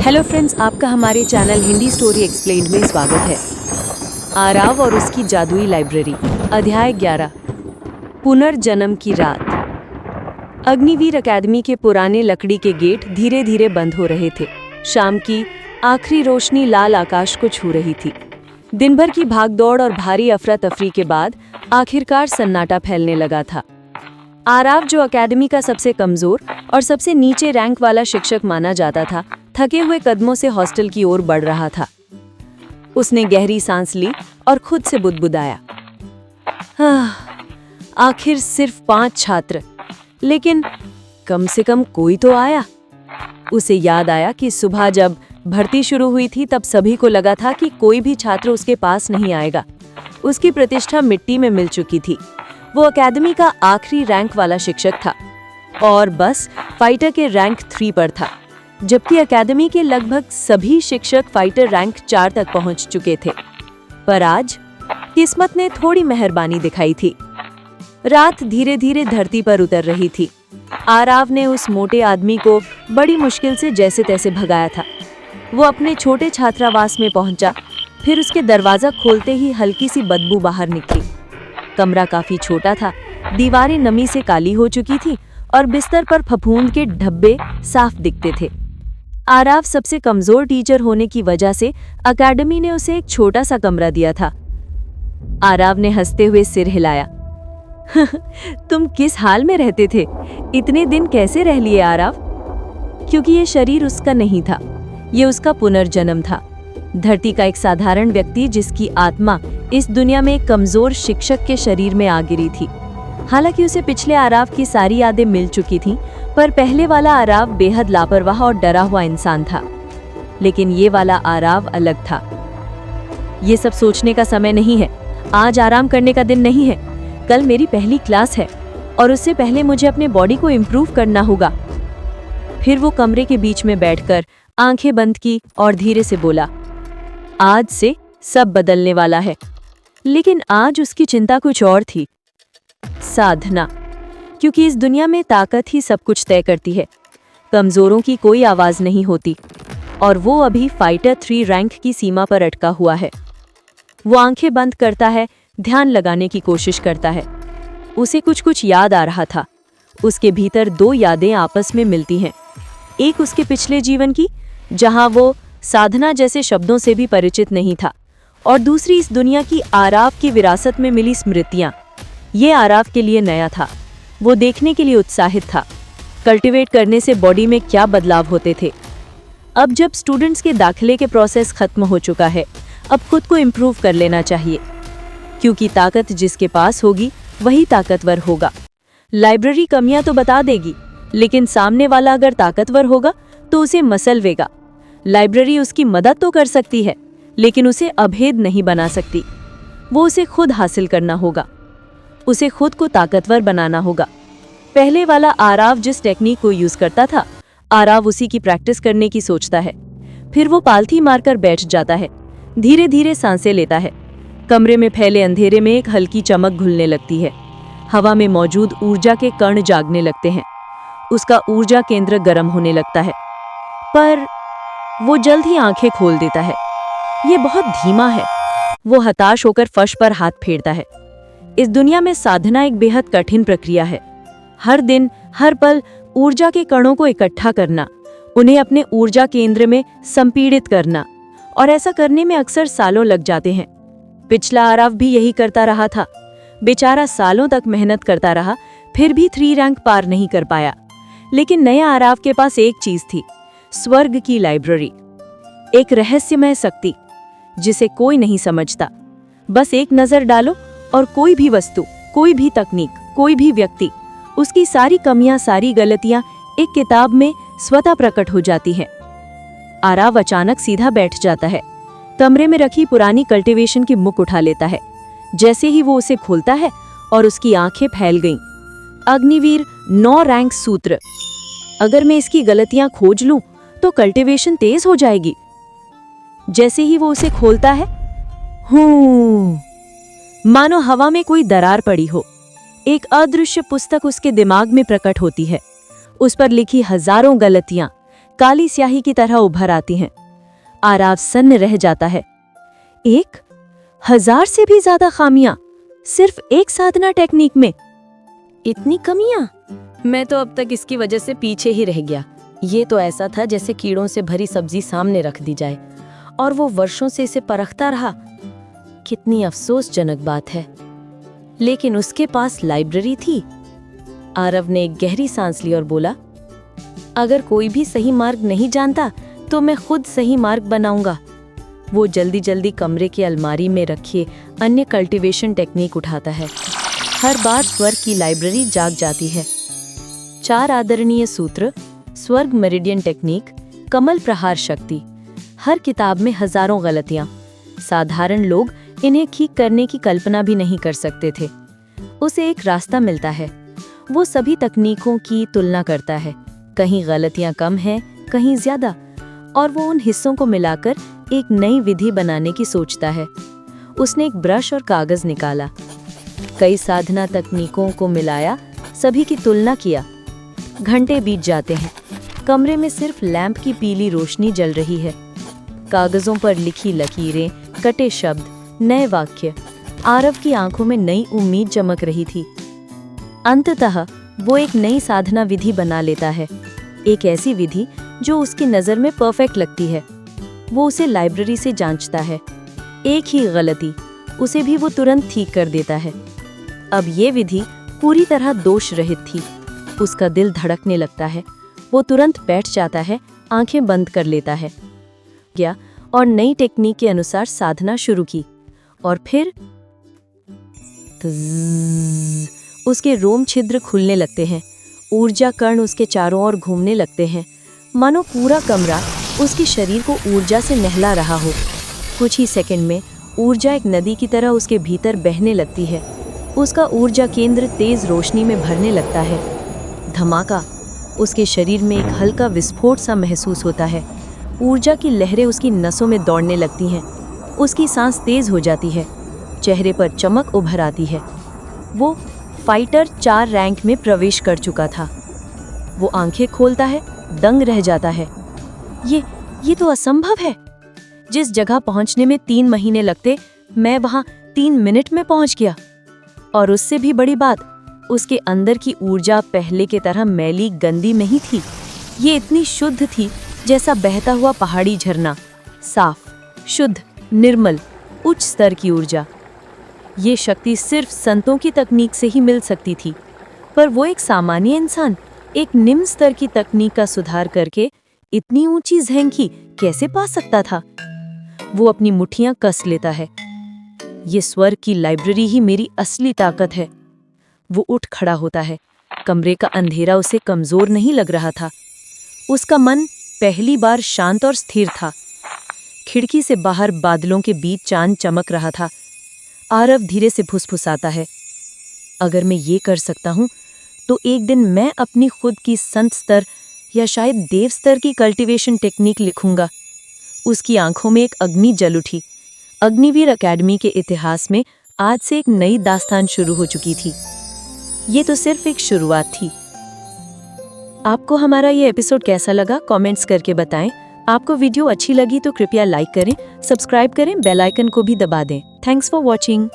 Hello friends, आपका हमारे channel Hindi story explained में स्वागत है। आराव और उसकी जादुई लाइब्रेरी, अध्याय 11, पुनर्जन्म की रात। अग्निवीर अकेडमी के पुराने लकड़ी के गेट धीरे धीरे बंद हो रहे थे। शाम की आखिरी रोशनी लाल आकाश को छू रही थी। दिन भर की भागदौड़ और भारी अफरा तफरी के बाद आखिरकार सन्नाटा फैलने लगा था। आराव, जो अकेडमी का सबसे कमजोर और सबसे नीचे रैंक वाला शिक्षक माना जाता था, थके हुए कदमों से हॉस्टल की ओर बढ़ रहा था। उसने गहरी सांस ली और खुद से बुदबुदाया, आखिर सिर्फ 5 छात्र, लेकिन कम से कम कोई तो आया। उसे याद आया कि सुबह जब भर्ती शुरू हुई थी तब सभी को लगा था कि कोई भी छात्र उसके पास नहीं आएगा। उसकी प्रतिष्ठा मिट्टी में मिल चुकी थी। वो अकेडमी का आखिरी रैंक वाला शिक्षक था और बस फाइटर के रैंक 3 पर था, जबकि अकेडमी के लगभग सभी शिक्षक फाइटर रैंक 4 तक पहुंच चुके थे। पर आज किस्मत ने थोड़ी मेहरबानी दिखाई थी। रात धीरे धीरे धरती पर उतर रही थी। आराव ने उस मोटे आदमी को बड़ी मुश्किल से जैसे तैसे भगाया था। वो अपने छोटे छात्रावास में पहुंचा। फिर उसके दरवाजा खोलते ही हल्की सी बदबू बाहर निकली। कमरा काफी छोटा था, दीवारें नमी से काली हो चुकी थी और बिस्तर पर फफूंद के धब्बे साफ दिखते थे। आराव सबसे कमजोर टीचर होने की वजह से अकेडमी ने उसे एक छोटा सा कमरा दिया था। आराव ने हंसते हुए सिर हिलाया। तुम किस हाल में रहते थे? इतने दिन कैसे रह लिए आराव? क्योंकि ये शरीर उसका नहीं था, ये उसका पुनर्जन्म था। धरती का एक साधारण व्यक्ति जिसकी आत्मा इस दुनिया में एक कमजोर शिक्षक के शरीर में आ गिरी थी। हालांकि उसे पिछले आराव की सारी यादें मिल चुकी थीं, पर पहले वाला आराव बेहद लापरवाह और डरा हुआ इंसान था। लेकिन ये वाला आराव अलग था। ये सब सोचने का समय नहीं है। आज आराम करने का दिन नहीं है। कल मेरी पहली क्लास है और उससे पहले मुझे अपने बॉडी को इम्प्रूव करना होगा। फिर वो कमरे के बीच में बैठकर आंखें बंद की और धीरे से बोला, आज से सब बदलने वाला है। लेकिन आज उसकी चिंता कुछ और थी, साधना। क्योंकि इस दुनिया में ताकत ही सब कुछ तय करती है। कमजोरों की कोई आवाज नहीं होती और वो अभी फाइटर 3 रैंक की सीमा पर अटका हुआ है। वो आंखें बंद करता है, ध्यान लगाने की कोशिश करता है। उसे कुछ कुछ याद आ रहा था। उसके भीतर 2 यादें आपस में मिलती हैं। एक उसके पिछले जीवन की, जहां वो साधना जैसे शब्दों से भी परिचित नहीं था, और दूसरी इस दुनिया की आराव की विरासत में मिली स्मृतियां। ये आराव के लिए नया था। वो देखने के लिए उत्साहित था, कल्टीवेट करने से बॉडी में क्या बदलाव होते थे। अब जब स्टूडेंट्स के दाखिले के प्रोसेस खत्म हो चुका है, अब खुद को इम्प्रूव कर लेना चाहिए, क्योंकि ताकत जिसके पास होगी वही ताकतवर होगा। लाइब्रेरी कमियां तो बता देगी, लेकिन सामने वाला अगर ताकतवर होगा तो उसे मसलवेगा। लाइब्रेरी उसकी मदद तो कर सकती है, लेकिन उसे अभेद नहीं बना सकती। वो उसे खुद हासिल करना होगा। उसे खुद को ताकतवर बनाना होगा। पहले वाला आराव जिस टेक्निक को यूज करता था, आराव उसी की प्रैक्टिस करने की सोचता है। फिर वो पालथी मारकर बैठ जाता है, धीरे धीरे सांसें लेता है। कमरे में फैले अंधेरे में एक हल्की चमक घुलने लगती है। हवा में मौजूद ऊर्जा के कण जागने लगते हैं। उसका ऊर्जा केंद्र गर्म होने लगता है, पर वो जल्द ही आंखें खोल देता है। ये बहुत धीमा है। वो हताश होकर फर्श पर हाथ फेरता है। इस दुनिया में साधना एक बेहद कठिन प्रक्रिया है। हर दिन, हर पल ऊर्जा के कणों को इकट्ठा करना, उन्हें अपने ऊर्जा केंद्र में संपीड़ित करना, और ऐसा करने में अक्सर सालों लग जाते हैं। पिछला आराव भी यही करता रहा था। बेचारा सालों तक मेहनत करता रहा, फिर भी 3 रैंक पार नहीं कर पाया। लेकिन नया आराव के पास एक चीज थी, स्वर्ग की लाइब्रेरी। एक रहस्यमय शक्ति जिसे कोई नहीं समझता। बस एक नजर डालो और कोई भी वस्तु, कोई भी तकनीक, कोई भी व्यक्ति, उसकी सारी कमियां, सारी गलतियां एक किताब में स्वतः प्रकट हो जाती हैं। आराव अचानक सीधा बैठ जाता है। कमरे में रखी पुरानी कल्टीवेशन की बुक उठा लेता है। जैसे ही वो उसे खोलता है और उसकी आंखें फैल गईं। अग्निवीर 9 रैंक सूत्र। अगर मैं इसकी गलतियां खोज लूं तो कल्टीवेशन तेज हो जाएगी। जैसे ही वो उसे खोलता है, मानो हवा में कोई दरार पड़ी हो। एक अदृश्य पुस्तक उसके दिमाग में प्रकट होती है। उस पर लिखी हजारों गलतियां, काली स्याही की तरह उभर आती हैं। आरव सन्न रह जाता है। 1000 से भी ज्यादा खामियां सिर्फ एक साधना टेक्निक में। इतनी कमियां? मैं तो अब तक इसकी वजह से पीछे ही रह गया। ये तो ऐसा था जैसे कीड़ों से भरी सब्जी सामने रख दी जाए और वो वर्षों से इसे परखता रहा। कितनी अफसोसजनक बात है। लेकिन उसके पास लाइब्रेरी थी। आरव ने एक गहरी सांस ली और बोला, अगर कोई भी सही मार्ग नहीं जानता तो मैं खुद सही मार्ग बनाऊंगा। वो जल्दी जल्दी कमरे की अलमारी में रखे अन्य कल्टीवेशन टेक्निक उठाता है। हर बार स्वर्ग की लाइब्रेरी जाग जाती है। 4 आदरणीय सूत्र, स्वर्ग मेरिडियन टेक्निक, कमल प्रहार शक्ति। हर किताब में हजारों गलतियां। साधारण लोग इन्हें ठीक करने की कल्पना भी नहीं कर सकते थे। उसे एक रास्ता मिलता है। वो सभी तकनीकों की तुलना करता है। कहीं गलतियां कम हैं, कहीं ज्यादा, और वो उन हिस्सों को मिलाकर एक नई विधि बनाने की सोचता है। उसने एक ब्रश और कागज निकाला, कई साधना तकनीकों को मिलाया, सभी की तुलना किया। घंटे बीत जाते हैं। कमरे में सिर्फ लैंप की पीली रोशनी जल रही है। कागजों पर लिखी लकीरें, कटे शब्द, नए वाक्य। आरव की आंखों में नई उम्मीद चमक रही थी। अंततः वो एक नई साधना विधि बना लेता है। एक ऐसी विधि जो उसकी नज़र में परफेक्ट लगती है। वो उसे लाइब्रेरी से जांचता है। एक ही गलती, उसे भी वो तुरंत ठीक कर देता है। अब ये विधि पूरी तरह दोष रहित थी। उसका दिल धड़कने लगता है। वो तुरंत बैठ जाता है, आंखें बंद कर लेता है गया और नई टेक्निक के अनुसार साधना शुरू की। और फिर उसके रोम छिद्र खुलने लगते हैं। ऊर्जा कण उसके चारों ओर घूमने लगते हैं, मानो पूरा कमरा उसके शरीर को ऊर्जा से नहला रहा हो। कुछ ही सेकंड में ऊर्जा एक नदी की तरह उसके भीतर बहने लगती है। उसका ऊर्जा केंद्र तेज रोशनी में भरने लगता है। धमाका, उसके शरीर में एक हल्का विस्फोट सा महसूस होता है। ऊर्जा की लहरें उसकी नसों में दौड़ने लगती हैं। उसकी सांस तेज हो जाती है। चेहरे पर चमक उभर आती है। वो फाइटर 4 रैंक में प्रवेश कर चुका था। वो आंखें खोलता है, दंग रह जाता है। ये तो असंभव है। जिस जगह पहुंचने में 3 महीने लगते, मैं वहां 3 मिनट में पहुंच गया। और उससे भी बड़ी बात, उसके अंदर की ऊर्जा पहले के तरह मैली गंदी नहीं थी। ये इतनी शुद्ध थी जैसा बहता हुआ पहाड़ी झरना। साफ, शुद्ध, निर्मल, उच्च स्तर की ऊर्जा। ये शक्ति सिर्फ संतों की तकनीक से ही मिल सकती थी। पर वो एक सामान्य इंसान एक निम्न स्तर की तकनीक का सुधार करके इतनी ऊंची ज़हंकी कैसे पा सकता था? वो अपनी मुट्ठियां कस लेता है। ये स्वर्ग की लाइब्रेरी ही मेरी असली ताकत है। वो उठ खड़ा होता है। कमरे का अंधेरा उसे कमजोर नहीं लग रहा था। उसका मन पहली बार शांत और स्थिर था। खिड़की से बाहर बादलों के बीच चांद चमक रहा था। आरव धीरे से फुसफुसाता है, अगर मैं ये कर सकता हूँ तो एक दिन मैं अपनी खुद की संत स्तर या शायद देव स्तर की कल्टीवेशन टेक्निक लिखूंगा। उसकी आंखों में एक अग्नि जल उठी। अग्निवीर एकेडमी के इतिहास में आज से एक नई दास्तान शुरू हो चुकी थी। ये तो सिर्फ एक शुरुआत थी। आपको हमारा ये एपिसोड कैसा लगा कमेंट्स करके बताएं। आपको वीडियो अच्छी लगी तो कृपया लाइक करें, सब्सक्राइब करें, बेल आइकन को भी दबा दें। Thanks for watching.